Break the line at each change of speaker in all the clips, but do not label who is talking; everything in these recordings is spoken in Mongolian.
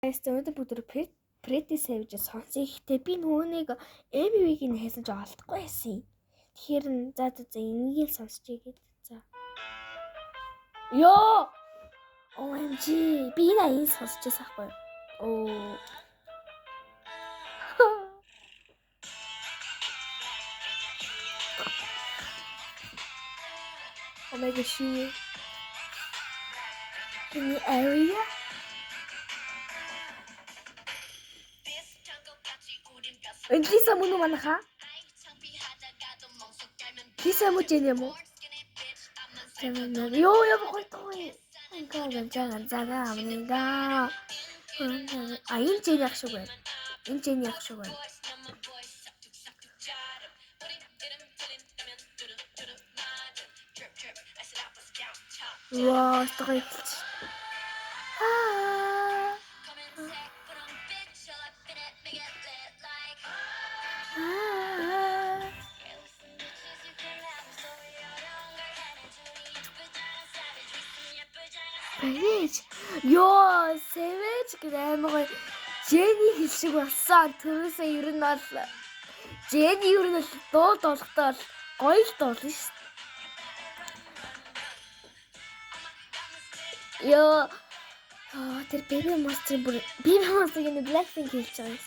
Өнөөдөр бүгд Pretty Savage сонсох ихтэй би нөгөөнийг MV-г нь хайсан ч олдохгүй байсан. Тэгэхээр за энийг л сонсчихъя гээд. За. Йоо! OMG би энэ аян сонсчихсан байхгүй юу? Оо. Oh my gosh. In the area? Лиса мөн үү манайха? Лиса мөн ч юм уу? Ёо явахгүй. Ганцаага амнаа. Энэ ч яг шиг байна. Энэ ч яг шиг байна. Вау, стогой. Ёо, Savage гэмээр Jenny хэл шиг болсон. Тэрөөсөө ер нь бол Jenny ер нь дуу доолохтой гоё л дуулна шүү. Ёо. Тэр Baby Monster-ийн Blackpink хэлж байгаа юм.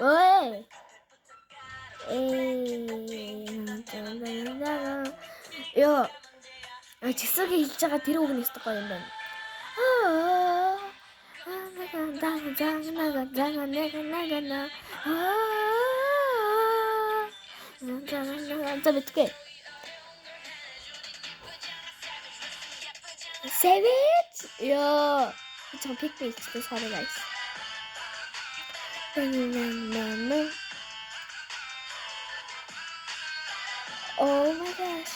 Ой. Ёо. Жисүүгийн хэлж байгаа тэр үг нь өстой гоё юм байна. За битгий. Savage. Ёо. Чам пик хийчихсэн sorry guys. Oh my gosh.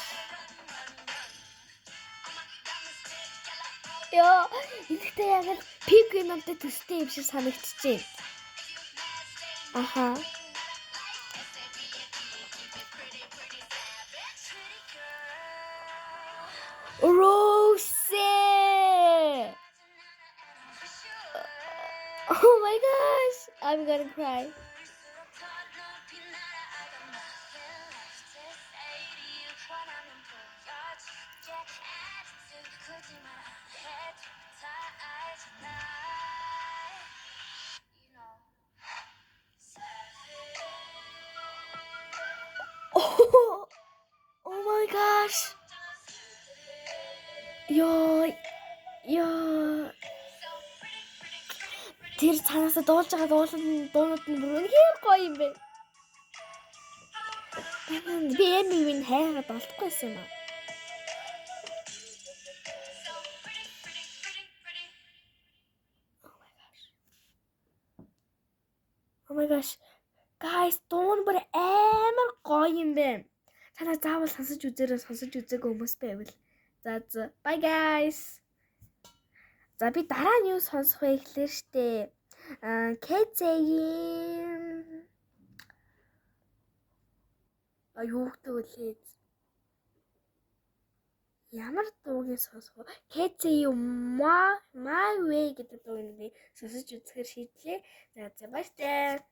Ёо, энэтэй яг л пик номтой төстэй юм шиг санагдчихэв. Аха. Rose. Oh my gosh, I'm gonna cry. Oh my gosh. Yo. Тэр цаанаас дуулж байгаа дуунууд нь бүр үнэхээр гоё юм бэ. Би MV-ийг хайгаад болтгүй юм аа. Oh my gosh. Guys, дуун бүр амар гоё юм бэ. Танаа заавал сонсож үзээгүй хүмүүс байвал. За. Bye guys. За би дараа нь юу сонсох вэ гэхлээр штэ. Кэцэгийн юу гэдэг вэ? Ямар дууг сонсох вэ? Кэцэгийн My Way гэдэг дууг нь сонсож үзэхээр шийдлээ. За баяртай.